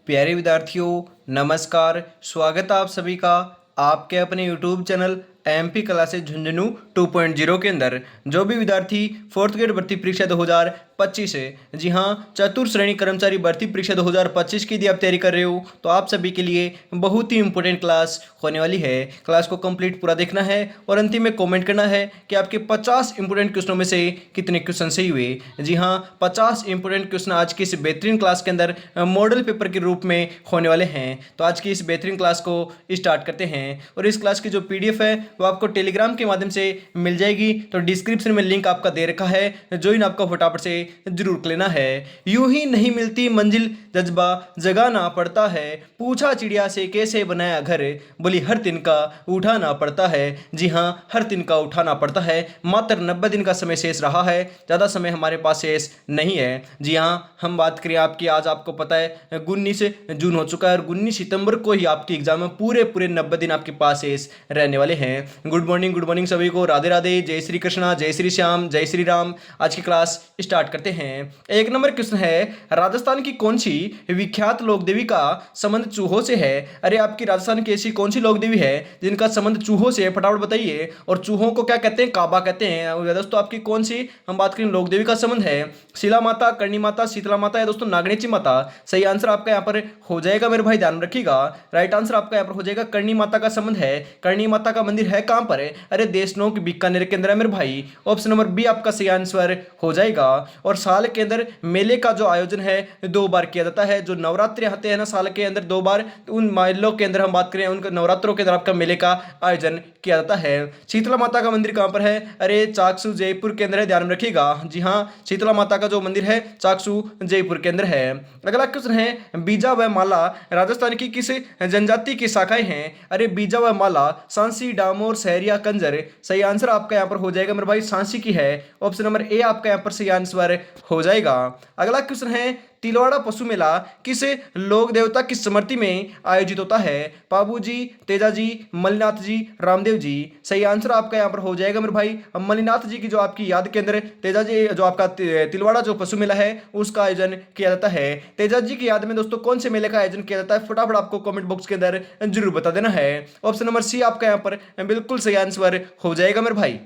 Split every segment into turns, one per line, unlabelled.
प्यारे विद्यार्थियों, नमस्कार। स्वागत है आप सभी का आपके अपने YouTube channel MP classes Jhunjhunu 2.0 के अंदर। जो भी विद्यार्थी फोर्थ ग्रेड भर्ती परीक्षा 2025 है, जी हाँ, चतुर्थ श्रेणी कर्मचारी भर्ती परीक्षा 2025 की यदि आप तैयारी कर रहे हो तो आप सभी के लिए बहुत ही इंपॉर्टेंट क्लास होने वाली है। क्लास को कंप्लीट पूरा देखना है और अंतिम में कमेंट करना है कि आपके 50 इंपॉर्टेंट क्वेश्चनों में से कितने क्वेश्चन सही हुए। जी हाँ, 50 इंपॉर्टेंट क्वेश्चन आज की इस बेहतरीन क्लास के अंदर मॉडल पेपर के रूप में होने वाले हैं। तो आज की इस बेहतरीन क्लास को स्टार्ट करते हैं और इस क्लास की जो PDF है वो आपको टेलीग्राम के माध्यम से मिल जाएगी। तो डिस्क्रिप्शन में लिंक आपका दे रखा है, ज्वाइन आपका फटाफट से जरूर कर लेना है। यूं ही नहीं मिलती मंजिल, जज्बा जगाना पड़ता है। पूछा चिड़िया से कैसे बनाया घर, बोली हर तिनका उठाना पड़ता है। जी हाँ, हर तिनका उठाना पड़ता है। मात्र 90 दिन का समय शेष रहा है, ज़्यादा समय हमारे पास शेष नहीं है। जी हाँ, हम बात करें आपकी, आज आपको पता है 19 जून हो चुका है और 19 सितंबर को ही आपकी एग्जाम में पूरे 90 दिन आपके पास शेष रहने वाले हैं। गुड मॉर्निंग सभी को, राधे राधे, जय श्री कृष्णा, जय श्री श्याम, जय श्री राम। आज की क्लास स्टार्ट करते हैं। एक नंबर क्वेश्चन है, राजस्थान की कौन सी विख्यात लोक देवी का संबंध चूहों से है। अरे आपकी राजस्थान की ऐसी कौन सी लोक देवी है जिनका संबंध चूहों से है, फटाफट बताइए। और चूहों को क्या कहते हैं, काबा कहते हैं। दोस्तों आपकी कौन सी हम बात करें लोक देवी का संबंध है, शिला माता, करणी माता, शीतला माता या दोस्तों नागणेची माता। सही आंसर आपका यहाँ पर हो जाएगा मेरे भाई, ध्यान रखिएगा। राइट आंसर आपका यहाँ पर हो जाएगा करणी माता का संबंध है। करणी माता का मंदिर है कहां पर है, अरे देशनोक बीकानेर के अंदर है मेरे भाई। ऑप्शन नंबर बी आपका सही आंसर हो जाएगा। और साल के अंदर मेले का जो आयोजन है 2 बार किया जाता है। जो नवरात्रि आते हैं ना साल के अंदर 2 बार, तो उन मेलों के अंदर हम बात करें, उन नवरात्रों के अंदर आपका मेले का आयोजन किया जाता है। शीतला माता का मंदिर कहां पर है, अरे चाकसू जयपुर के अंदर है, ध्यान रखिएगा। जी हाँ, शीतला माता का जो मंदिर है चाकसू जयपुर के अंदर है। अगला क्वेश्चन है, बीजा व माला राजस्थान की किस जनजाति की शाखाएं हैं। अरे बीजा व माला सांसी, डामोर, सहरिया, कंजर। सही आंसर आपका यहाँ पर हो जाएगा मेरे भाई, सांसी की है। ऑप्शन नंबर ए आपका यहाँ पर सही आंसर हो जाएगा। अगला क्वेश्चन है, तिलवाड़ा पशु मेला किस लोक देवता की स्मृति में आयोजित होता है। पाबू जी, तेजा जी, मलिनाथ जी, रामदेव जी। सही आंसर आपका यहाँ पर हो जाएगा मेरे भाई, मलिनाथ जी की जो आपकी याद के अंदर तेजा जी जो आपका तिलवाड़ा जो पशु मेला है उसका आयोजन किया जाता है। तेजा जी की याद में दोस्तों कौन से मेले का आयोजन किया जाता है, फटाफट आपको कमेंट बॉक्स के अंदर जरूर बता देना है। ऑप्शन नंबर सी आपका यहाँ पर बिल्कुल सही आंसर हो जाएगा मेरे भाई।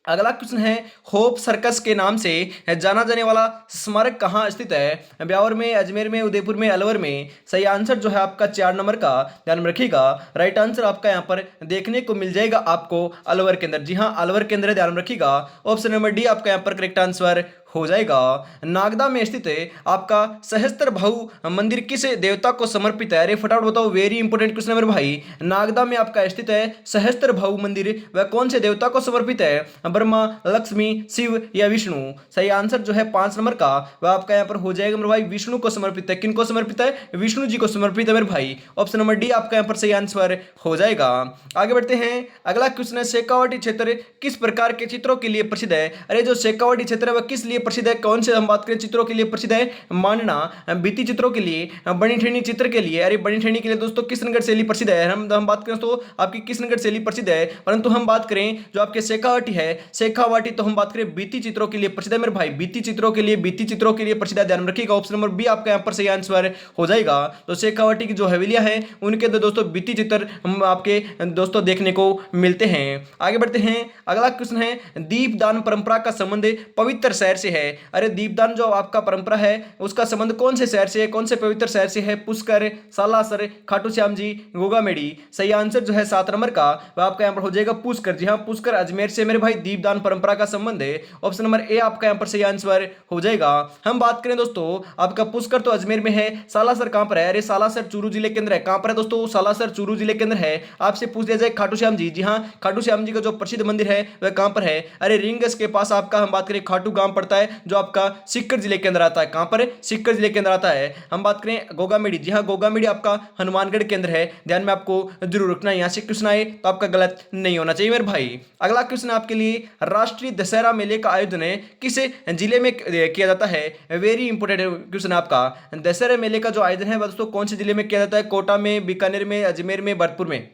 अगला क्वेश्चन है, होप सर्कस के नाम से जाना जाने वाला स्मारक कहाँ स्थित है। ब्यावर में, अजमेर में, उदयपुर में, अलवर में। सही आंसर जो है आपका 4 नंबर का, ध्यान में रखिएगा। राइट आंसर आपका यहाँ पर देखने को मिल जाएगा आपको अलवर के अंदर। जी हाँ, अलवर के अंदर, ध्यान में रखिएगा। ऑप्शन नंबर डी आपका यहाँ पर करेक्ट आंसर हो जाएगा। नागदा में स्थित है आपका सहस्त्र भाऊ मंदिर किस देवता को समर्पित है। अरे फटाफट बताओ, वेरी इंपॉर्टेंट क्वेश्चन है मेरे भाई। नागदा में आपका स्थित है सहस्त्र भाऊ मंदिर, वह कौन से देवता को समर्पित है, ब्रह्मा, लक्ष्मी, शिव या विष्णु। सही आंसर जो है 5 नंबर का, वह आपका यहाँ पर हो जाएगा मेरे भाई, विष्णु को समर्पित है। किन को समर्पित है, विष्णु जी को समर्पित है मेरे भाई। ऑप्शन नंबर डी आपका यहाँ पर सही आंसर हो जाएगा। आगे बढ़ते हैं। अगला क्वेश्चन है, शेखावाटी क्षेत्र किस प्रकार के चित्रों के लिए प्रसिद्ध है। अरे जो शेखावाटी क्षेत्र है वह किस लिए प्रसिद्ध है, कौन से हम बात करें चित्रों के लिए प्रसिद्ध है, मांडना, भित्ति चित्रों के लिए, बनी ठेनी चित्र के लिए। अरे बनी ठेनी के लिए दोस्तों किशनगढ़ शैली प्रसिद्ध है। हम बात करें तो आपकी किशनगढ़ शैली प्रसिद्ध है, परंतु हम बात करें जो आपके शेखावाटी है, शेखावाटी तो हम बात करें भित्ति चित्रों के लिए प्रसिद्ध है मेरे भाई। भित्ति चित्रों के लिए प्रसिद्ध है, ध्यान में रखिएगा। ऑप्शन नंबर बी आपका यहाँ पर सही आंसर हो जाएगा। तो शेखावाटी की जो हवेलियां हैं उनके अंदर दोस्तों भित्ति चित्र हम आपके दोस्तों देखने को मिलते हैं। आगे बढ़ते हैं। अगला क्वेश्चन है, दीपदान परंपरा का संबंध पवित्र शहर से है। अरे दीपदान जो आपका परंपरा है उसका संबंध कौन से शहर से है, कौन से पवित्र शहर से है, पुष्कर, सालासर, खाटू श्याम जी, गोगामेड़ी। सही आंसर जो है 7 नंबर का, वह आपका यहाँ पर हो जाएगा पुष्कर। जी हाँ, पुष्कर अजमेर से मेरे भाई दीपदान परंपरा का संबंध है। ऑप्शन नंबर ए आपका यहाँ पर सही आंसर हो जाएगा। हम बात करें दोस्तों आपका पुष्कर तो अजमेर में है, सालासर कहां पर है, अरे सालासर चूरू जिले के अंदर है। कहां पर है दोस्तों, सालासर चूरू जिले के अंदर है। आपसे पूछ दिया जाए खाटू श्याम जी, जी हाँ, खाटू श्याम जी का जो प्रसिद्ध मंदिर है वह कहां पर है, अरे रिंगस के पास आपका हम बात करें खाटू गांव पड़ता है जो आपका सीकर जिले के अंदर आता है। कहां पर है, सीकर जिले के अंदर आता है। हम बात करें गोगामेड़ी, जी हाँ, गोगामेड़ी आपका हनुमानगढ़ के अंदर है, ध्यान में आपको जरूर रखना है। यहां से क्वेश्चन आए तो आपका गलत नहीं होना चाहिए मेरे भाई। अगला क्वेश्चन आपके लिए, राष्ट्रीय दशहरा मेले का आयोजन किस जिले में किया जाता है। वेरी इंपोर्टेंट क्वेश्चन आपका। दशहरा मेले का जो आयोजन है दोस्तों कौन से जिले में किया जाता है, कोटा में, बीकानेर में, अजमेर में, भरतपुर में।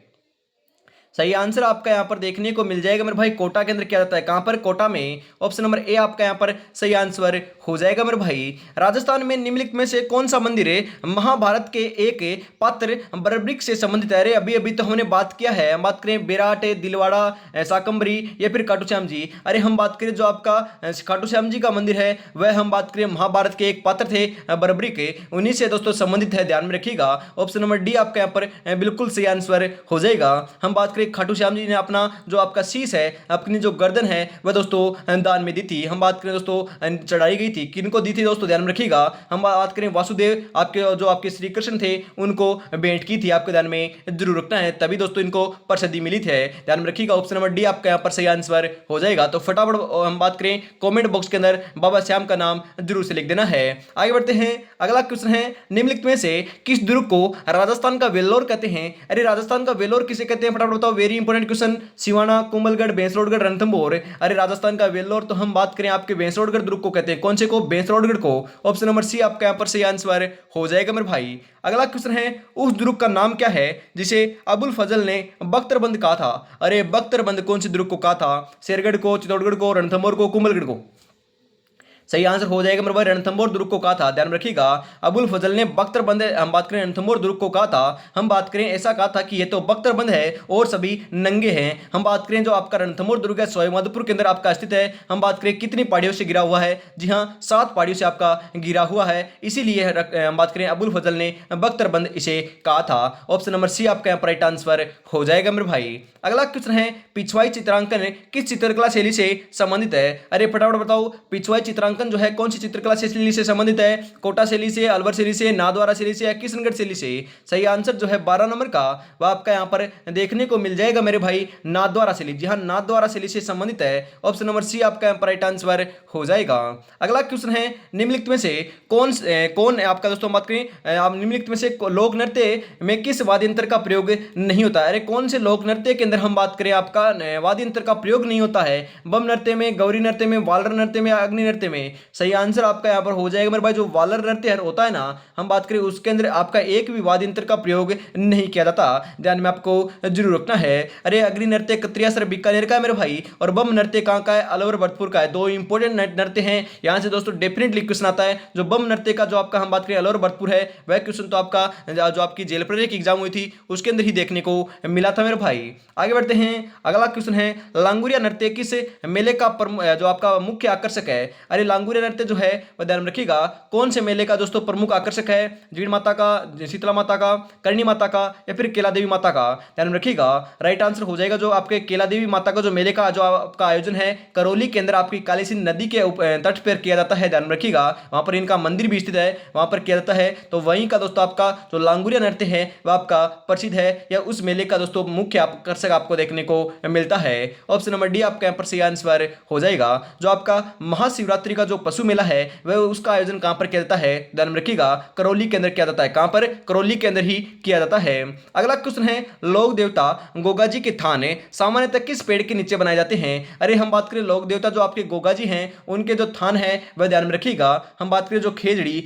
सही आंसर आपका यहाँ पर देखने को मिल जाएगा मेरे भाई, कोटा के अंदर किया जाता है। कहां पर, कोटा में। ऑप्शन नंबर ए आपका यहाँ पर सही आंसर हो जाएगा मेरे भाई। राजस्थान में निम्नलिखित में से कौन सा मंदिर है महाभारत के एक पात्र बर्बरिक से संबंधित है? अरे अभी अभी तो हमने बात किया है, हम बात करें बेराट, दिलवाड़ा, शाकंभरी या फिर खाटू श्याम जी। अरे हम बात करें जो आपका खाटू श्याम जी का मंदिर है वह हम बात करें महाभारत के एक पात्र थे बर्बरिक, उन्हीं से दोस्तों संबंधित है, ध्यान में रखिएगा। ऑप्शन नंबर डी आपका यहाँ पर बिल्कुल सही आंसर हो जाएगा। हम बात करें खाटू श्याम जी ने अपना जो आपका शीश है, अपनी जो गर्दन है वह दोस्तों दान में दी थी। हम बात करें दोस्तों चढ़ाई गई थी, किनको दी थी दोस्तों, ध्यान में रखिएगा। हम बात करें वासुदेव आपके जो आपके श्री कृष्ण थे उनको भेंट की थी, आपके ध्यान में जरूर रखना है, तभी दोस्तों इनको प्रसिद्धि मिली थी, ध्यान में रखिएगा। ऑप्शन नंबर डी आपका यहाँ पर सही आंसर हो जाएगा। तो फटाफट हम बात करें कमेंट बॉक्स के अंदर बाबा श्याम का नाम जरूर से लिख देना है। आगे बढ़ते हैं, अगला क्वेश्चन है निम्नलिखित में से किस दुर्ग को राजस्थान का वेल्लोर कहते हैं? अरे राजस्थान का वेल्लोर किसे कहते हैं, फटाफट बताओ, very important question. Siwana, Kumbhalgarh, Bhainsrorgarh, Ranthambore. अरे राजस्थान का वेल्लोर तो हम बात करें आपके भैंसरोडगढ़ दुर्ग को कहते हैं, कौन से को, भैंसरोडगढ़ को। ऑप्शन नंबर सी आपका यहाँ पर सही आंसर हो जाएगा मेरे भाई। अगला क्वेश्चन है उस दुर्ग का नाम क्या है जिसे अबुल फजल ने बख्तरबंद कहा था? अरे बख्तरबंद कौन से दुर्ग को कहा था? शेरगढ़ को, चित्तौड़गढ़ को, रणथंभौर को, कुंभलगढ़ को? सही आंसर हो जाएगा मेरे भाई, रणथंभौर दुर्ग को कहा था, ध्यान में रखिएगा। अबुल फजल ने बख्तरबंद, हम बात करें रणथंभौर दुर्ग को कहा था, हम बात करें ऐसा कहा था कि ये तो बख्तरबंद है और सभी नंगे हैं। हम बात करें जो आपका रणथंभौर दुर्ग है सवाईमाधोपुर के अंदर आपका स्थित है। हम बात करें कितनी पहाड़ियों से गिरा हुआ है, जी हाँ 7 पहाड़ियों से आपका गिरा हुआ है, इसीलिए हम बात करें अबुल फजल ने बख्तरबंद इसे कहा था। ऑप्शन नंबर सी आपका यहाँ पर राइट आंसर हो जाएगा मेरे भाई। अगला क्वेश्चन है पिछवाई चित्रांकन किस चित्रकला शैली से संबंधित है? अरे फटाफट बताओ, पिछवाई चित्रांकन जो है कौन सी चित्रकला शैली से संबंधित है? कोटा शैली से, अलवर शैली से, नाथद्वारा शैली से या किशनगढ़ शैली से? सही आंसर जो है 12 नंबर का वह आपका यहाँ पर देखने को मिल जाएगा मेरे भाई, नाथद्वारा शैली। जी हाँ, नाथद्वारा शैली से संबंधित है। ऑप्शन नंबर सी आपका यहाँ पर राइट आंसर हो जाएगा। अगला क्वेश्चन है निम्नलिखित में से कौन आपका दोस्तों बात करें आप निम्नलिखित में से लोक नृत्य में किस वाद्य यंत्र का प्रयोग नहीं होता है? अरे कौन से लोक नृत्य के अंदर हम बात करें आपका वाद्य यंत्र का प्रयोग नहीं होता है? बम नृत्य में, गौरी नृत्य में, वालर नृत्य में, अग्नि नृत्य में? सही आंसर आपका यहाँ पर हो जाएगा मेरे भाई। जो वालर नृत्य होता है ना, हम बात करें उसके अंदर आपका एक भी वाद्य यंत्र का प्रयोग नहीं किया जाता, ध्यान में आपको जरूर रखना है। अरे अग्नि नृत्य कत्रियासर बीकानेर का है मेरे भाई, और बम नृत्य कहाँ का है? अलवर भरतपुर का है। दो इंपोर्टेंट नृत्य हैं, यहाँ से दोस्तों डेफिनेटली क्वेश्चन आता है। जो बम नृत्य का जो आपका हम बात करें अलवर भरतपुर है, वह क्वेश्चन तो आपका जो आपकी जेल प्रेरक की एग्जाम हुई थी उसके अंदर ही देखने को मिला था मेरे भाई। आगे बढ़ते हैं, अगला क्वेश्चन है लांगुरिया नृत्य किस मेले का जो आपका मुख्य आकर्षक है? अरे लांगुरिया नृत्य जो है वह ध्यान रखिएगा कौन से मेले का दोस्तों प्रमुख आकर्षक है? जीण माता का, शीतला माता का, करणी माता का या फिर केला देवी माता का? ध्यान में रखिएगा, राइट आंसर हो जाएगा जो आपके केला देवी माता का जो मेले का जो आपका आयोजन है करौली के अंदर आपकी काली सिंध नदी के तट पर किया जाता है, ध्यान में रखिएगा। वहां पर इनका मंदिर भी स्थित है, वहां पर किया जाता है। तो वहीं का दोस्तों आपका जो लांगुरिया नृत्य है वह आपका प्रसिद्ध है, या उस मेले का दोस्तों मुख्य आकर्षक आपको देखने को मिलता है। ऑप्शन नंबर डी आपका यहाँ पर सही आंसर हो जाएगा। जो आपका महाशिवरात्रि का जो पशु मेला है वह उसका आयोजन कहां पर किया जाता है? ध्यान में रखिएगा, करौली के अंदर किया जाता है। कहां पर? करौली के अंदर ही किया जाता है। अगला क्वेश्चन है लोक देवता गोगा जी के थान सामान्यतः किस पेड़ के नीचे बनाए जाते हैं? अरे हम बात करें लोक देवता जो आपके गोगा जी हैं उनके जो थान है वह ध्यान में रखिएगा। हम बात करें जो खेजड़ी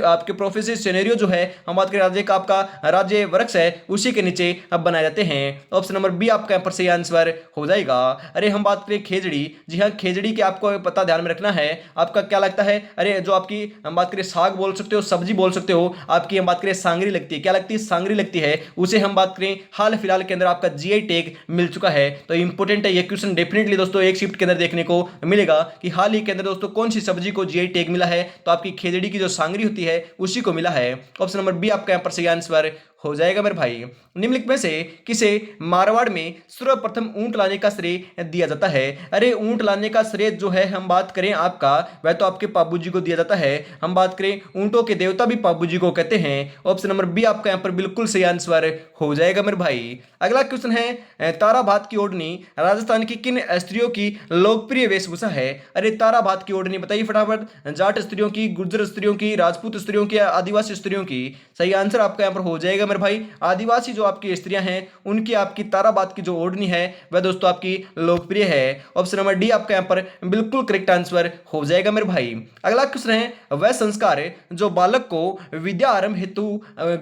आपके प्रोफेसर सिनेरियो जो है, हम बात करें राज्य का आपका राज्य वृक्ष है उसी के नीचे अब बनाए जाते हैं। ऑप्शन नंबर बी आपका यहाँ पर सही आंसर हो जाएगा। अरे हम बात करें खेजड़ी, जी हाँ खेजड़ी के आपको पता ध्यान में रखना है। आपका क्या लगता है? अरे जो आपकी हम बात करें साग बोल सकते हो, सब्जी बोल सकते हो, आपकी हम बात करें सांगरी लगती है, क्या लगती है? सांगरी लगती है। उसे हम बात करें हाल फिलहाल के अंदर आपका जीआई टैग मिल चुका है। तो इंपोर्टेंट है ये क्वेश्चन, डेफिनेटली दोस्तों एक शिफ्ट के अंदर देखने को मिलेगा कि हाल ही के अंदर दोस्तों कौन सी सब्जी को जीआई टैग मिला है? तो आपकी खेजड़ी की जो सांगरी होती है उसी को मिला है। ऑप्शन नंबर बी आपका यहाँ पर सही आंसर हो जाएगा मेरे भाई। निम्नलिखित में से किसे मारवाड़ में सर्वप्रथम ऊंट लाने का श्रेय दिया जाता है? अरे ऊंट लाने का श्रेय जो है हम बात करें आपका वह तो आपके पाबू जी को दिया जाता है। हम बात करें ऊंटों के देवता भी पाबू जी को कहते हैं। ऑप्शन नंबर बी आपका यहाँ पर बिल्कुल सही आंसर हो जाएगा मेरे भाई। अगला क्वेश्चन है तारा भात की ओढ़नी राजस्थान की किन स्त्रियों की लोकप्रिय वेशभूषा है? अरे तारा भात की ओढ़नी बताइए फटाफट। जाट स्त्रियों की, गुर्जर स्त्रियों की, राजपूत स्त्रियों की या आदिवासी स्त्रियों की? सही आंसर आपका यहाँ पर हो जाएगा मेरे भाई आदिवासी जो आपकी स्त्रियां हैं उनकी आपकी ताराबाद की जो ओढ़नी है वह दोस्तों आपकी लोकप्रिय है। ऑप्शन नंबर डी आपका यहाँ पर बिल्कुल करेक्ट आंसर हो जाएगा मेरे भाई। अगला क्वेश्चन है वह संस्कार जो बालक को विद्या आरंभ हेतु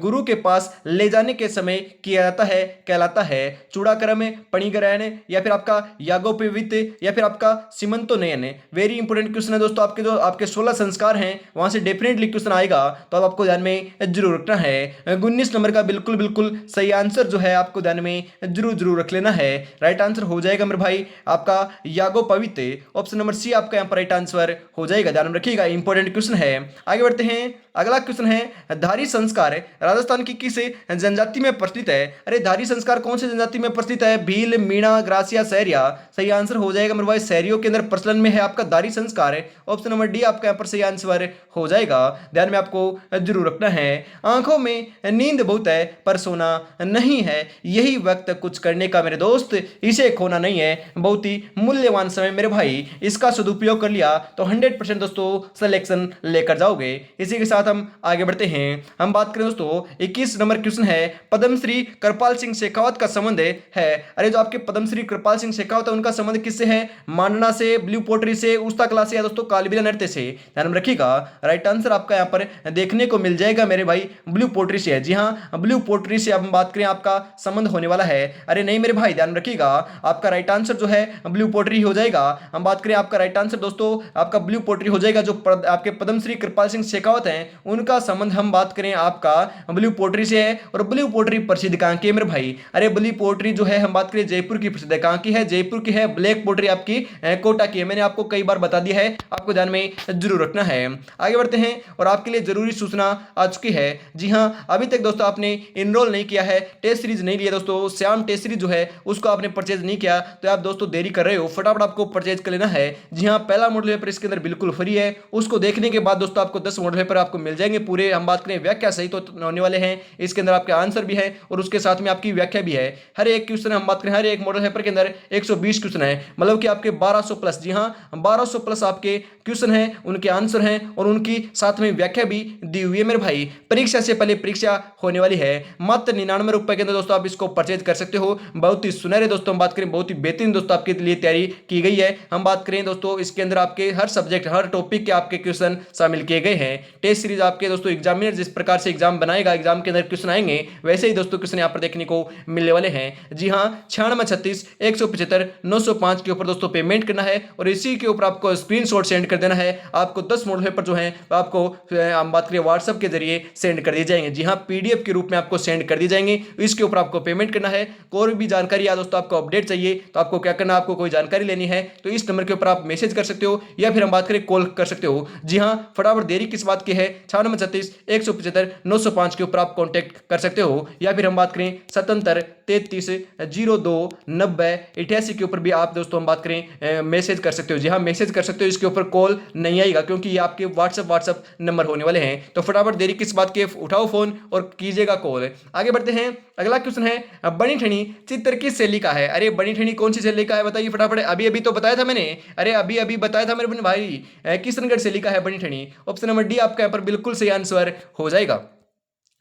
गुरु के पास ले जाने के समय किया जाता है कहलाता है चूड़ाक्रम, पणिग्रहण या फिर आपका यागोपवीत या फिर आपका सीमंतोनयन। वेरी इंपॉर्टेंट क्वेश्चन है दोस्तों, आपके जो आपके 16 संस्कार हैं वहां से डेफिनेटली क्वेश्चन आएगा, तो अब आपको ध्यान में जरूर रखना है। 19 नंबर का बिल्कुल बिल्कुल सही आंसर जो है आपको ध्यान में जरूर जरूर रख लेना है। राइट आंसर हो जाएगा मेरे भाई आपका यागोपवीत। ऑप्शन नंबर सी आपका यहाँ पर राइट आंसर हो जाएगा, ध्यान में रखिएगा, इंपॉर्टेंट क्वेश्चन है। आगे बढ़ते हैं, अगला क्वेश्चन है धारी संस्कार राजस्थान की किस जनजाति में प्रचलित है। अरे धारी संस्कार कौन सी जनजाति में प्रचलित है? भील, मीणा, ग्रासिया, सहरिया। सही आंसर हो जाएगा मेरे भाई सहरियों के अंदर प्रचलन में है आपका धारी संस्कार है। ऑप्शन नंबर डी आपका यहाँ पर सही आंसर हो जाएगा, ध्यान में आपको जरूर रखना है। आंखों में नींद बहुत है पर सोना नहीं है, यही वक्त कुछ करने का मेरे दोस्त, इसे खोना नहीं है, बहुत ही मूल्यवान समय मेरे भाई, इसका सदुपयोग कर लिया तो 100% दोस्तों सिलेक्शन लेकर जाओगे। इसी के साथ हम आगे बढ़ते हैं। हम बात करें दोस्तों 21 नंबर क्वेश्चन है पद्मश्री कृपाल सिंह शेखावत का संबंध है। अरे जो आपके पद्मश्री कृपाल सिंह शेखावत है उनका संबंध किससे है? मांडना से, ब्लू पोट्री से, उस्ता कला से या दोस्तों कालबेलिया नृत्य से। ध्यान में रखिएगा, राइट आंसर आपका यहाँ पर देखने को मिल जाएगा मेरे भाई ब्लू पोट्री से है। जी हाँ, ब्लू पोट्री से अब हम बात करें आपका संबंध होने वाला है। अरे नहीं मेरे भाई, ध्यान रखिएगा, आपका राइट आंसर जो है ब्लू पोट्री हो जाएगा। हम बात करें आपका राइट आंसर दोस्तों आपका ब्लू पोट्री हो जाएगा। जो आपके पद्मश्री कृपाल सिंह शेखावत हैं उनका संबंध हम बात करें आपका ब्लू पोट्री से है। और ब्लू पोट्री प्रसिद्ध कहाँ की है मेरे भाई? अरे ब्लू पोट्री जो है हम बात करें जयपुर की प्रसिद्ध है। कहाँ की है? जयपुर की है। ब्लैक पोट्री आपकी कोटा की है। मैंने आपको कई बार बता दिया है, आपको ध्यान में जरूर रखना है। आगे बढ़ते हैं और आपके लिए जरूरी सूचना आ चुकी है। जी हाँ, अभी तक दोस्तों आपने इनरोल नहीं किया है, टेस्ट सीरीज नहीं लिया दोस्तों, श्याम टेस्ट सीरीज जो है उसको आपने परचेज नहीं किया, तो आप दोस्तों देरी कर रहे हो, फटाफट आपको परचेज कर लेना है। जी हाँ, पहला मॉडल पेपर इसके अंदर बिल्कुल फ्री है, उसको देखने के बाद दोस्तों आपको 10 मॉडल पेपर आपको मिल जाएंगे पूरे। हम बात करें व्याख्या सहित तो होने वाले हैं, इसके अंदर आपके आंसर भी है और उसके साथ में आपकी व्याख्या भी है। हर एक क्वेश्चन हम बात करें हर एक मॉडल पेपर के अंदर 120 क्वेश्चन है, मतलब कि आपके 1200 प्लस। जी हाँ, 1200 प्लस आपके क्वेश्चन है, उनके आंसर हैं और उनकी साथ में व्याख्या भी दी हुई है मेरे भाई। परीक्षा से पहले परीक्षा होने वाली है, मात्र 99 रुपए के अंदर दोस्तों आप इसको परचेज कर सकते हो। बहुत ही सुनहरे दोस्तों हम बात करें, बहुत ही बेहतरीन दोस्तों आपके लिए तैयारी की गई है। हम बात करें दोस्तों इसके अंदर आपके हर सब्जेक्ट हर टॉपिक के आपके क्वेश्चन शामिल किए गए हैं। टेस्ट सीरीज आपके दोस्तों एग्जामिनर जिस प्रकार से एग्जाम बनाएगा, एग्जाम के अंदर क्वेश्चन आएंगे, वैसे ही दोस्तों क्वेश्चन यहाँ पर देखने को मिलने वाले हैं। जी हाँ, 9636 175 905 के ऊपर दोस्तों पेमेंट करना है और इसी के ऊपर आपको स्क्रीनशॉट सेंड कर देना है। आपको 10 मॉडल पेपर जो है आपको हम बात करें व्हाट्सएप के जरिए सेंड कर दिए जाएंगे। जी हाँ, पीडीएफ के रूप में आपको सेंड कर दिए जाएंगे, इसके ऊपर आपको पेमेंट करना है। कोई भी जानकारी या दोस्तों आपको अपडेट चाहिए तो आपको क्या करना है, आपको कोई जानकारी लेनी है तो इस नंबर के ऊपर आप मैसेज कर सकते हो या फिर हम बात करें कॉल कर सकते हो। जी हाँ, फटाफट देरी किस बात की है, 9636 175 905 के ऊपर आप कॉन्टैक्ट कर सकते हो या फिर हम बात करें 77 33 02 90 88 के ऊपर भी आप दोस्तों हम बात करें मैसेज कर सकते हो। जी हाँ, मैसेज कर सकते हो, इसके ऊपर कॉल नहीं आएगा क्योंकि ये आपके व्हाट्सएप नंबर होने वाले हैं। तो फटाफट देरी किस बात की, उठाओ फोन और कीजिएगा कॉल। आगे बढ़ते हैं, अगला क्वेश्चन है बनी ठनी चित्र किस शैली का है। अरे बनी ठनी कौन सी शैली का है बताइए फटाफट। अभी अभी तो बताया था मैंने, अरे अभी अभी बताया था मेरे भाई, किशनगढ़ शैली का है बनी ठनी। ऑप्शन नंबर डी आपका यहाँ पर बिल्कुल सही आंसर हो जाएगा।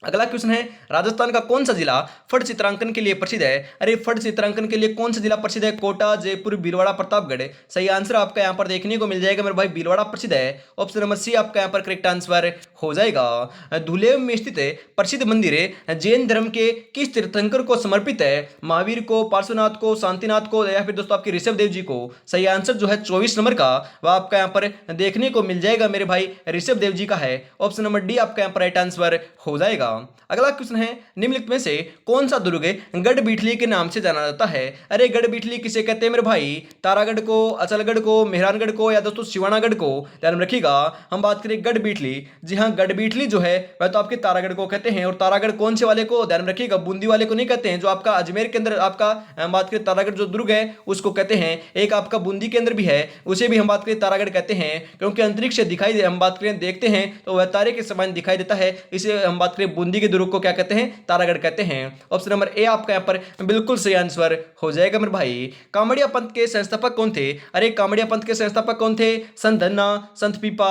अगला क्वेश्चन है राजस्थान का कौन सा जिला फट चित्रांकन के लिए प्रसिद्ध है। अरे फट चित्रांकन के लिए कौन सा जिला प्रसिद्ध है? कोटा, जयपुर, भीलवाड़ा, प्रतापगढ़। सही आंसर आपका यहाँ पर देखने को मिल जाएगा मेरे भाई, भीलवाड़ा प्रसिद्ध है। ऑप्शन नंबर सी आपका यहाँ पर करेक्ट आंसर हो जाएगा। धुलेव में स्थित प्रसिद्ध मंदिर जैन धर्म के किस तीर्थंकर को समर्पित है? महावीर को, पार्श्वनाथ को, शांतिनाथ को या फिर दोस्तों आपके ऋषभ देव जी को। सही आंसर जो है 24 नंबर का वह आपका यहाँ पर देखने को मिल जाएगा मेरे भाई, ऋषभ देव जी का है। ऑप्शन नंबर डी आपका यहाँ पर राइट आंसर हो जाएगा। अगला क्वेश्चन है निम्नलिखित में से कौन सा दुर्ग गढ़ बीठली के नाम से जाना जाता है। अरे गढ़ बीठली किसे कहते हैं मेरे भाई? तारागढ़ को, अचलगढ़ को, मेहरानगढ़ को या दोस्तों शिवानागढ़ को। ध्यान रखिएगा, हम बात करें गढ़ बीठली। जी हाँ, गढ़ बीठली जो है वह तो आपके तारागढ़ को कहते हैं। और तारागढ़ कौन से वाले को? ध्यान रखिएगा, बूंदी वाले को नहीं कहते हैं। जो आपका अजमेर के अंदर आपका हम बात करें तारागढ़ जो दुर्ग है उसको कहते हैं। एक आपका बूंदी के अंदर भी है, उसे भी हम बात करें तारागढ़ कहते हैं, क्योंकि अंतरिक्ष से दिखाई हम बात करें देखते हैं तो वह तारे के समान दिखाई देता है, इसे हम बात करें बूंदी के दुर्ग को क्या कहते हैं, तारागढ़ कहते हैं। ऑप्शन नंबर ए आपका यहाँ पर बिल्कुल सही आंसर हो जाएगा मेरे भाई। कामड़िया पंथ के संस्थापक कौन थे? अरे कामड़िया पंथ के संस्थापक कौन थे? संत धन्ना, संत पीपा,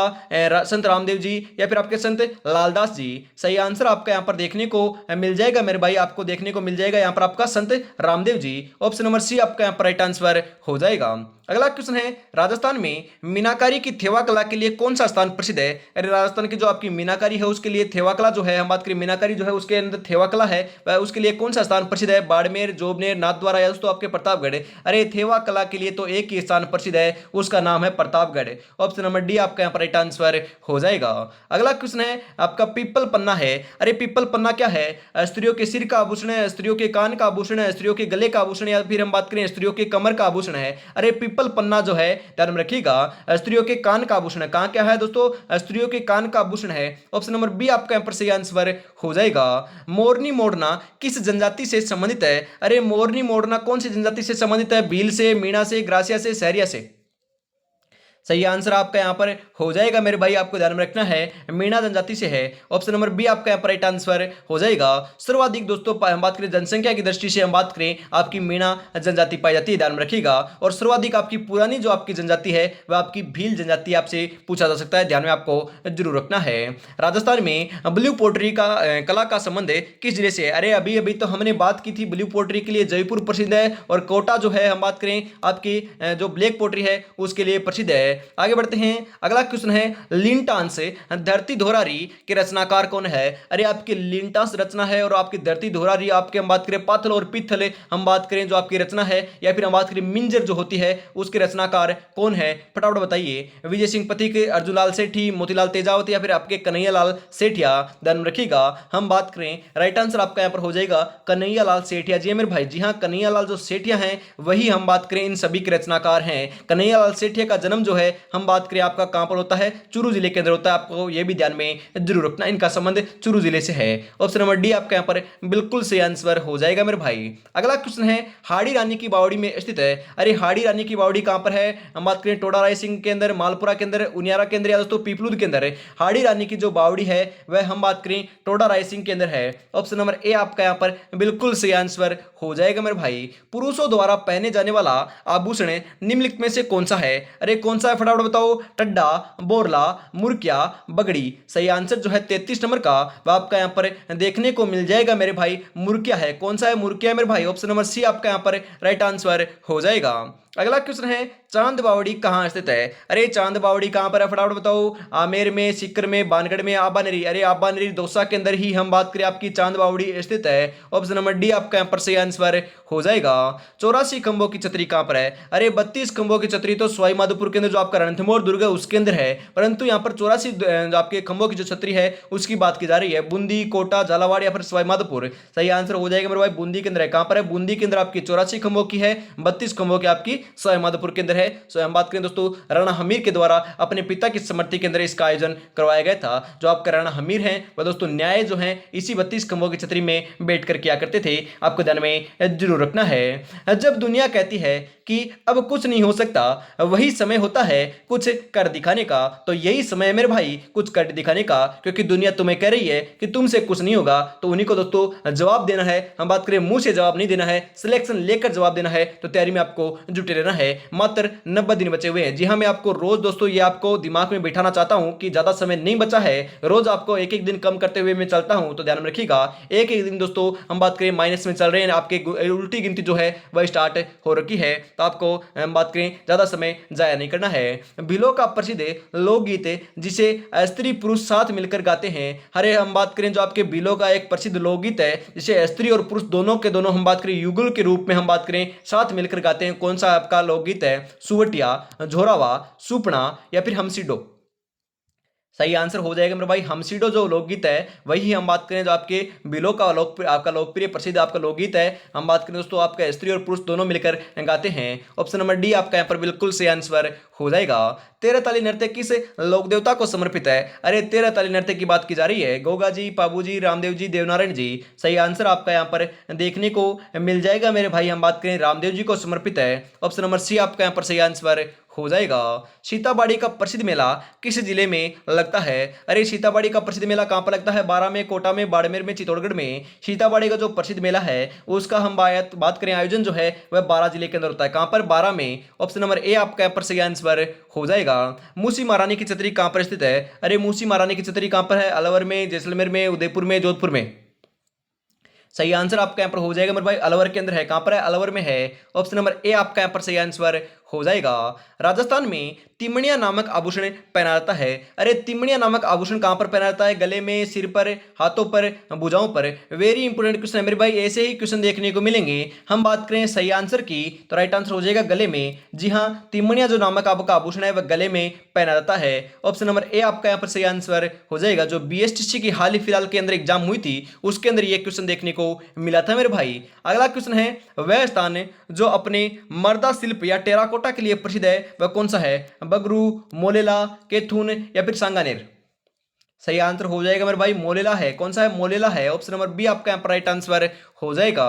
संत रामदेव जी या फिर आपके संत लालदास जी। सही आंसर आपका यहाँ पर देखने को मिल जाएगा मेरे भाई, आपको देखने को मिल जाएगा यहाँ पर आपका संत Ramdev ji. Option number C आपका यहाँ पर राइट आंसर हो जाएगा। अगला क्वेश्चन है, राजस्थान में मीनाकारी की थेवा कला के लिए कौन सा स्थान प्रसिद्ध है? अरे राजस्थान की जो आपकी मीनाकारी है उसके लिए थेवा कला जो है, हम बात करें मीनाकारी जो है उसके अंदर थेवा कला है, वह उसके लिए कौन सा स्थान प्रसिद्ध है? बाड़मेर, जोबनेर, नाथद्वारा या दोस्तों आपके प्रतापगढ़। अरे थेवा कला के लिए तो एक ही स्थान प्रसिद्ध है, उसका नाम है प्रतापगढ़। ऑप्शन नंबर डी आपका यहाँ पर राइट आंसर हो जाएगा। अगला क्वेश्चन है आपका पीपल पन्ना है। अरे पीपल पन्ना क्या है? स्त्रियों के सिर का आभूषण है, स्त्रियों के कान का आभूषण है, स्त्रियों के गले का आभूषण, या फिर हम बात करें स्त्रियों के कमर का आभूषण है। अरे पीपल पन्ना जो है ध्यान में रखिएगा, स्त्रियों के कान का आभूषण है। कहां क्या है दोस्तों? स्त्रियों के कान का आभूषण है। ऑप्शन नंबर बी आपका यहां पर सही आंसर हो जाएगा। मोरनी मोड़ना किस जनजाति से संबंधित है? अरे मोरनी मोड़ना कौन सी जनजाति से संबंधित है? भील से, मीणा से, ग्रासिया से, सहरिया से। सही आंसर आपका यहां पर हो जाएगा मेरे भाई, आपको ध्यान में रखना है मीणा जनजाति से है। ऑप्शन नंबर बी आपका यहां पर राइट आंसर हो जाएगा। सर्वाधिक दोस्तों हम बात करें जनसंख्या की दृष्टि से, हम बात करें आपकी मीणा जनजाति पाई जाती है, ध्यान में रखिएगा। और सर्वाधिक आपकी पुरानी जो आपकी जनजाति है वह आपकी भील जनजाति आपसे पूछा जा सकता है, ध्यान में आपको जरूर रखना है। राजस्थान में ब्लू पोट्री का कला का संबंध किस जिले से है? अरे अभी अभी तो हमने बात की थी, ब्लू पोट्री के लिए जयपुर प्रसिद्ध है, और कोटा जो है हम बात करें आपकी जो ब्लैक पोट्री है उसके लिए प्रसिद्ध है। आगे बढ़ते हैं, अगला क्वेश्चन है, लिंटांस धरती धोरारी के रचनाकार कौन है? अरे आपकी लिंटांस रचना है, और आपकी धरती धोरारी आपके हम बात करें पाथल और पित्थल हम बात करें जो आपकी रचना है, या फिर हम बात करें मिंजर जो होती है उसके रचनाकार कौन है? फटाफट बताइए। विजय सिंह पथिक, अर्जुनलाल सेठी, मोतीलाल तेजावत या फिर आपके कन्हैयालाल सेठिया। ध्यान में रखिएगा, हम बात करें राइट आंसर आपका यहां पर हो जाएगा कन्हैयालाल सेठिया जी मेरे भाई। जी हाँ, कन्हैयालाल जो सेठिया हैं वही हम बात करें इन सभी के रचनाकार हैं। कन्हैयालाल सेठिया का जन्म जो है हम बात करें आपका कहां पर होता है? चूरू जिले के अंदर होता है, आपको यह भी ध्यान में जरूर रखना, इनका संबंध चूरू जिले से है। ऑप्शन नंबर डी आपका यहां पर बिल्कुल सही आंसर हो जाएगा मेरे भाई। अगला क्वेश्चन है, हाड़ी रानी की बावड़ी में स्थित है। अरे हाड़ी रानी की बावड़ी कहां पर है? हम बात करें टोडा राय सिंह के अंदर, मालपुरा के अंदर, उनियारा के अंदर, या दोस्तों पीपलूद के अंदर। हाड़ी रानी की जो बावड़ी है वह हम बात करें टोडा राय सिंह के अंदर है। ऑप्शन नंबर ए आपका यहां पर बिल्कुल सही आंसर हो जाएगा मेरे भाई। पुरुषों द्वारा पहने जाने वाला आभूषण निम्नलिखित में से कौन सा है? अरे कौन सा है फटाफट बताओ? टड्डा, बोरला, मुर्किया, बगड़ी। सही आंसर जो है 33 नंबर का वह आपका यहां पर देखने को मिल जाएगा मेरे भाई, मुर्किया है। कौन सा है? मुर्किया मेरे भाई। ऑप्शन नंबर सी आपका यहां पर राइट आंसर हो जाएगा। अगला क्वेश्चन है, चांद बावड़ी कहां स्थित है? अरे चांद बावड़ी कहां पर है फटाफट बताओ? आमेर में, सीकर में, बानगढ़ में, आबानेरी। अरे आबानेरी दौसा के अंदर ही हम बात करें आपकी चांद बावड़ी स्थित है। ऑप्शन नंबर डी आपका यहां पर सही आंसर हो जाएगा। 84 खंभों की छतरी कहां पर है? अरे 32 खंभों की छतरी तो सवाई माधोपुर के अंदर जो आपका रणथंभौर दुर्ग है उसके अंदर है, परंतु यहां पर 84 आपके खंभों की जो छतरी है उसकी बात की जा रही है। बूंदी, कोटा, झालावाड़ या फिर सवाई माधोपुर। सही आंसर हो जाएगा मेरे भाई, बूंदी के अंदर है। कहां पर है? बूंदी के अंदर आपकी 84 खंभों की है, 32 खंभों की आपकी सवाई माधोपुर के अंदर है। सो हम बात करें दोस्तों, राणा हमीर के द्वारा अपने पिता की स्मृति के अंदर इसका आयोजन करवाया गया था। जो आपका राणा हमीर है वह दोस्तों न्याय जो है इसी 32 खंभों की छतरी में बैठकर किया करते थे, आपको ध्यान में जरूर रखना है। जब दुनिया कहती है कि अब कुछ नहीं हो सकता, वही समय होता है कुछ कर दिखाने का। तो यही समय है मेरे भाई कुछ कर दिखाने का, क्योंकि दुनिया तुम्हें कह रही है कि तुमसे कुछ नहीं होगा, तो उन्हीं को दोस्तों जवाब देना है। हम बात करें मुंह से जवाब नहीं देना है, सिलेक्शन लेकर जवाब देना है, तो तैयारी में आपको जुटे रहना है। मात्र 90 दिन बचे हुए हैं। जी हाँ, मैं आपको रोज दोस्तों ये आपको दिमाग में बिठाना चाहता हूं कि ज्यादा समय नहीं बचा है, रोज आपको एक एक दिन कम करते हुए मैं चलता हूं, तो ध्यान में रखिएगा। एक एक दिन दोस्तों हम बात करें माइनस में चल रहे हैं, आपके उल्टी गिनती जो है वह स्टार्ट हो रखी है, तो आपको हम बात करें ज्यादा समय जाया नहीं करना है। भिलो का प्रसिद्ध लोकगीत जिसे स्त्री पुरुष साथ मिलकर गाते हैं। अरे हम बात करें जो आपके भिलो का एक प्रसिद्ध लोकगीत है जिसे स्त्री और पुरुष दोनों के दोनों हम बात करें युगल के रूप में हम बात करें साथ मिलकर गाते हैं, कौन सा आपका लोकगीत है? सुवटिया, झोरावा, सुपना या फिर हमसिडो। सही आंसर हो जाएगा मेरे भाई हमसिडो जो लोकगीत है वही हम बात करें जो आपके बिलो का आपका लोकप्रिय प्रसिद्ध आपका लोकगीत है। हम बात करें दोस्तों आपका स्त्री और पुरुष दोनों मिलकर गाते हैं। ऑप्शन नंबर डी आपका यहाँ पर बिल्कुल सही आंसर हो जाएगा। 13 ताली नृत्य किस लोक देवता को समर्पित है? अरे 13 ताली नृत्य की बात की जा रही है, गोगा जी, पाबू जी, रामदेव जी, देवनारायण जी। सही आंसर आपका यहाँ पर देखने को मिल जाएगा मेरे भाई, हम बात करें रामदेव जी को समर्पित है। ऑप्शन नंबर सी आपका यहाँ पर सही आंसर हो जाएगा। सीताबाड़ी का प्रसिद्ध मेला किस जिले में लगता है? अरे सीताबाड़ी का प्रसिद्ध मेला कहाँ पर लगता है? बारां में, कोटा में, बाड़मेर में, चित्तौड़गढ़ में। सीताबाड़ी का जो प्रसिद्ध मेला है उसका हम बात करें, आयोजन जो है वह 12 जिले के अंदर होता है। कहाँ पर? 12 में। ऑप्शन नंबर ए आपका यहाँ पर सही आंसर हो जाएगा। मूसी महारानी की छतरी कहाँ पर स्थित है? अरे मूसी महारानी की छतरी कहाँ पर है? अलवर में, जैसलमेर में, उदयपुर में, जोधपुर में। सही आंसर आपका यहाँ पर हो जाएगा मेरे भाई, अलवर के अंदर है। कहां पर है? अलवर में है। ऑप्शन नंबर ए आपका यहाँ पर सही आंसर हो जाएगा। राजस्थान में तिमणिया नामक आभूषण पहना जाता है। अरे तिमणिया नामक आभूषण कहां पर पहना जाता है? गले में, सिर पर, हाथों पर, भुजाओं पर। वेरी इंपोर्टेंट क्वेश्चन है मेरे भाई, ऐसे ही क्वेश्चन देखने को मिलेंगे। हम बात करें सही आंसर की तो राइट आंसर हो जाएगा गले में। जी हाँ, तिमणिया जो नामक आपका आभूषण है वह गले में पहना जाता है। ऑप्शन नंबर ए आपका यहाँ पर सही आंसर हो जाएगा। जो बीएसटीसी की हाल ही फिलहाल के अंदर एग्जाम हुई थी उसके अंदर यह क्वेश्चन देखने को मिला था मेरे भाई। अगला क्वेश्चन है, वह स्थान जो अपने मर्दा शिल्प या टेराकोटा के लिए प्रसिद्ध है वह कौन सा है? बगरू, मोलेला, केथुन या फिर सांगानेर। सही आंसर हो जाएगा मेरे भाई, मोलेला है। कौन सा है? मोलेला है। ऑप्शन नंबर बी आपका यहाँ पर राइट आंसर हो जाएगा।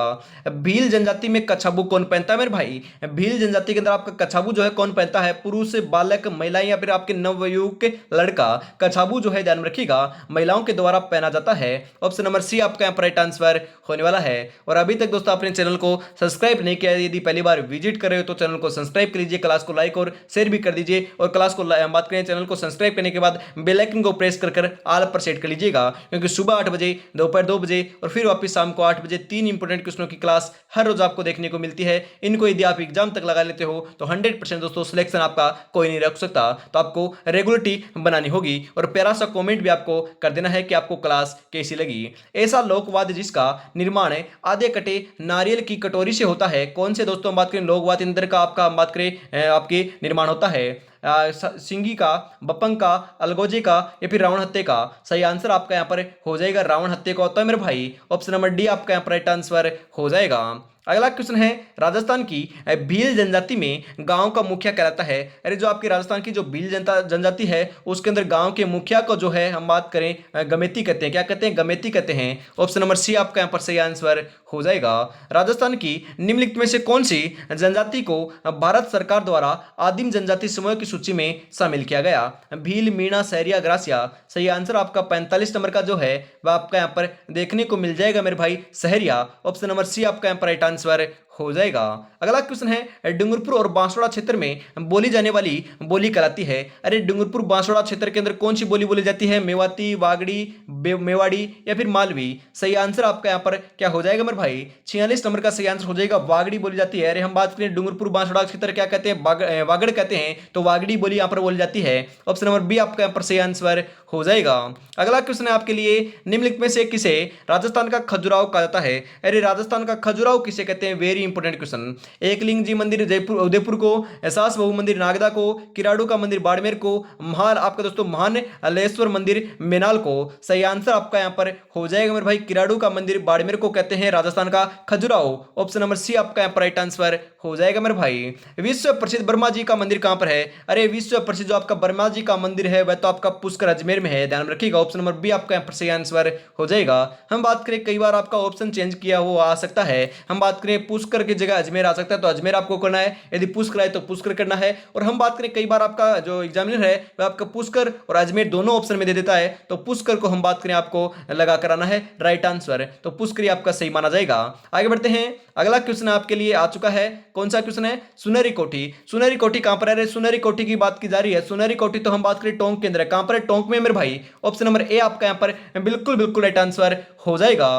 भील जनजाति में कछाबू कौन पहनता है मेरे भाई? भील जनजाति के अंदर आपका कछाबू जो है कौन पहनता है? पुरुष, बालक, महिलाएं या फिर आपके नवयुवक लड़का। कछाबू जो है ध्यान रखिएगा महिलाओं के द्वारा पहना जाता है। ऑप्शन नंबर सी आपका यहाँ पर राइट आंसर होने वाला है। और अभी तक दोस्तों अपने चैनल को सब्सक्राइब नहीं किया, यदि पहली बार विजिट कर रहे हो तो चैनल को सब्सक्राइब कर लीजिए, क्लास को लाइक और शेयर भी कर दीजिए। और क्लास को बात करें, चैनल को सब्सक्राइब करने के बाद बेल आइकन को प्रेस कर ऑल पर सेट कर लीजिएगा, क्योंकि सुबह 8 बजे, दोपहर 2 बजे और फिर वापस शाम को 8 बजे 3 इंपोर्टेंट क्वेश्चनों की क्लास हर रोज आपको देखने को मिलती है। इनको यदि आप एग्जाम तक लगा लेते हो तो 100% दोस्तों सिलेक्शन आपका कोई नहीं रख सकता। तो आपको रेगुलरिटी बनानी होगी और प्यारा सा कमेंट भी आपको कर देना है कि आपको क्लास कैसी लगी। ऐसा लोकवाद जिसका निर्माण आधे कटे नारियल की कटोरी से होता है, कौन से दोस्तों हम बात करें लोकवाद इंद्र का आपका बात करें आपके निर्माण होता है? सिंगी का, बपंग का, अलगोजे का या फिर रावण हत्ते का। सही आंसर आपका यहाँ पर हो जाएगा रावण हत्ते का होता है मेरे भाई। ऑप्शन नंबर डी आपका यहाँ पर राइट आंसर हो जाएगा। अगला क्वेश्चन है, राजस्थान की भील जनजाति में गांव का मुखिया कहलाता है। अरे जो आपकी राजस्थान की जो भील जनजाति है उसके अंदर गांव के मुखिया को जो है हम बात करें गमेती कहते हैं। क्या कहते हैं? गमेती कहते हैं। ऑप्शन नंबर सी आपका यहाँ पर सही आंसर हो जाएगा। राजस्थान की निम्नलिखित में से कौन सी जनजाति को भारत सरकार द्वारा आदिम जनजाति समूह की सूची में शामिल किया गया? भील, मीणा, सहरिया, ग्रासिया। सही आंसर आपका 45 नंबर का जो है वह आपका यहाँ पर देखने को मिल जाएगा मेरे भाई, सहरिया। ऑप्शन नंबर सी आपका यहाँ पर राइट आंसर हो जाएगा। अगला क्वेश्चन है, डूंगरपुर और बांसवाड़ा क्षेत्र में बोली जाने वाली बोली कहलाती है। अरे डूंगरपुर बांसवाड़ा क्षेत्र के अंदर कौन सी बोली बोली जाती है? मेवाती, वागड़ी, मेवाड़ी या फिर मालवी। सही आंसर आपका यहाँ पर क्या हो जाएगा मेरे भाई? 46 नंबर का सही आंसर हो जाएगा, वागड़ी बोली जाती है। अरे हम बात करें डूंगरपुर बांसवाड़ा क्षेत्र क्या कहते हैं? वागड़ कहते हैं, तो वागड़ी बोली यहाँ पर बोली जाती है। ऑप्शन नंबर बी आपका यहाँ पर सही आंसर हो जाएगा। अगला क्वेश्चन है आपके लिए, निम्नलिखित में से किसे राजस्थान का खजुराहो कहा जाता है? अरे राजस्थान का खजुराहो किसे कहते हैं? Very important question. Eklinga ji मंदिर जयपुर उदयपुर को, एहसास बहु मंदिर नागदा को, किराड़ू का मंदिर बाड़मेर को, महान आपका दोस्तों महान अलेश्वर मंदिर मेनाल को। सही आंसर आपका यहाँ पर हो जाएगा मेरे भाई, किराड़ू का मंदिर बाड़मेर को कहते हैं राजस्थान का खजुराहो। ऑप्शन नंबर सी आपका यहाँ पर राइट आंसर हो जाएगा मेरे भाई। विश्व प्रसिद्ध ब्रह्मा जी का मंदिर कहां पर है? अरे विश्व प्रसिद्ध जो आपका ब्रह्मा जी का मंदिर है वह तो आपका पुष्कर अजमेर में है, ध्यान रखिएगा। ऑप्शन नंबर बी आपका यहाँ पर सही आंसर हो जाएगा। हम बात करें कई बार आपका ऑप्शन चेंज किया हुआ आ सकता है, हम बात करें पुष्कर की जगह अजमेर आ सकता है, तो अजमेर आपको करना है। यदि पुष्कर आए तो पुष्कर करना है। और हम बात करें कई बार आपका जो एग्जामिनर है वह आपका पुष्कर और अजमेर दोनों ऑप्शन में दे देता है, तो पुष्कर को हम बात करें आपको लगा कराना है राइट आंसर, तो पुष्कर आपका सही माना जाएगा। आगे बढ़ते हैं, अगला क्वेश्चन आपके लिए आ चुका है। कौन सा क्वेश्चन है? सुनहरी कोठी। सुनहरी कोठी कहां पर है? सुनहरी कोठी की बात की जा रही है। सुनहरी कोठी तो हम बात करें टोंक के अंदर है। कहां पर है? टोंक में मेरे भाई। ऑप्शन नंबर ए आपका यहां पर बिल्कुल बिल्कुल राइट आंसर हो जाएगा।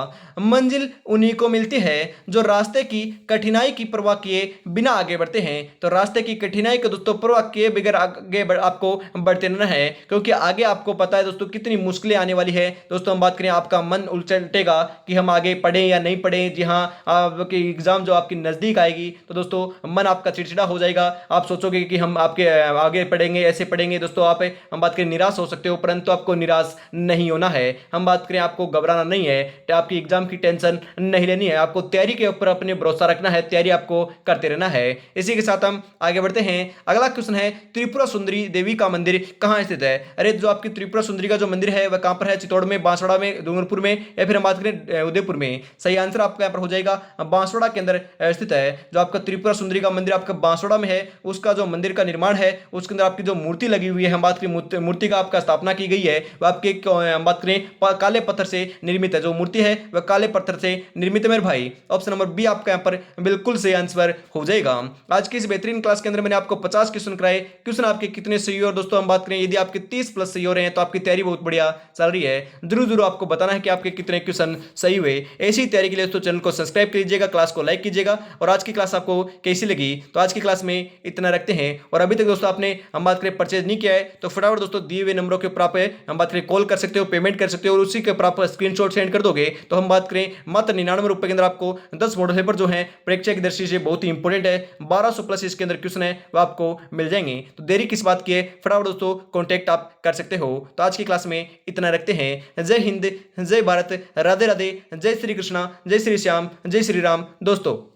मंजिल उन्हीं को मिलती है जो रास्ते की कठिनाई की परवाह किए बिना आगे बढ़ते हैं। तो रास्ते की कठिनाई को दोस्तों परवाह किए बगैर आगे आपको बढ़ते रहना है, क्योंकि आगे आपको पता है दोस्तों कितनी मुश्किलें आने वाली है। दोस्तों हम बात करें आपका मन उलटेगा कि हम आगे पढ़ें या नहीं पढ़ें। जी हाँ, आपकी एग्जाम जो आपकी नजदीक आएगी तो दोस्तों मन आपका चिड़चिड़ा हो जाएगा। आप सोचोगे कि हम आपके आगे पढ़ेंगे, ऐसे पढ़ेंगे। दोस्तों आप हम बात करें निराश हो सकते हो, परंतु आपको निराश नहीं होना है। हम बात करें आपको घबराना नहीं है, आपकी एग्जाम की टेंशन नहीं लेनी है, आपको तैयारी के ऊपर अपने भरोसा रखना है, तैयारी आपको करते रहना है। इसी के साथ हम आगे बढ़ते हैं। अगला क्वेश्चन है, त्रिपुरा सुंदरी देवी का मंदिर कहाँ स्थित है? अरे जो आपकी त्रिपुरा सुंदरी का जो मंदिर है वह कहाँ पर है? चित्तौड़ में, बांसवाड़ा में, डूंगरपुर में, या फिर हम बात करें उदयपुर में? सही आंसर आपका यहाँ पर हो जाएगा बांसवाड़ा के अंदर स्थित है। जो आपका त्रिपुरा सुंदरी का मंदिर आपका बांसवाड़ा में है, उसका जो मंदिर का निर्माण है उसके अंदर आपकी जो मूर्ति लगी हुई है, हम बात करें मूर्ति का आपका स्थापना की गई है, वह आपके हम बात करें काले पत्थर से निर्मित है। जो मूर्ति है वह काले पत्थर से निर्मित है मेरे भाई। ऑप्शन नंबर बी आपका यहाँ पर बिल्कुल सही आंसर हो जाएगा। आज की इस बेहतरीन क्लास के अंदर मैंने आपको 50 क्वेश्चन कराए। क्वेश्चन आपके कितने सही हो? और दोस्तों हम बात करें यदि आपके 30 प्लस सही हो रहे हैं तो आपकी तैयारी बहुत बढ़िया चल रही है। जरूर जरूर आपको बताना है कि आपके कितने क्वेश्चन सही हुए। ऐसी तैयारी के लिए तो चैनल को सब्सक्राइब कीजिएगा, क्लास को लाइक कीजिएगा। और आज की क्लास आपको कैसी लगी? तो आज की क्लास में इतना रखते हैं। और अभी तक दोस्तों आपने हम बात करें परचेज नहीं किया है तो फटाफट दोस्तों दिए हुए नंबरों के ऊपर आप हम बात करें कॉल कर सकते हो, पेमेंट कर सकते हो, और उसी के ऊपर आप स्क्रीनशॉट सेंड कर दोगे तो हम बात करें मात्र 99 रुपए के अंदर आपको 10 मॉडल पेपर जो है परीक्षा की दृष्टि से बहुत ही इंपॉर्टेंट है, 1200 प्लस इसके अंदर क्वेश्चन है वो आपको मिल जाएंगे। तो देरी किस बात की है, फटाफट दोस्तों कॉन्टेक्ट आप कर सकते हो। तो आज की क्लास में इतना रखते हैं। जय हिंद, जय भारत, राधे राधे, जय श्री कृष्णा, जय श्री श्याम, जय श्री राम दोस्तों।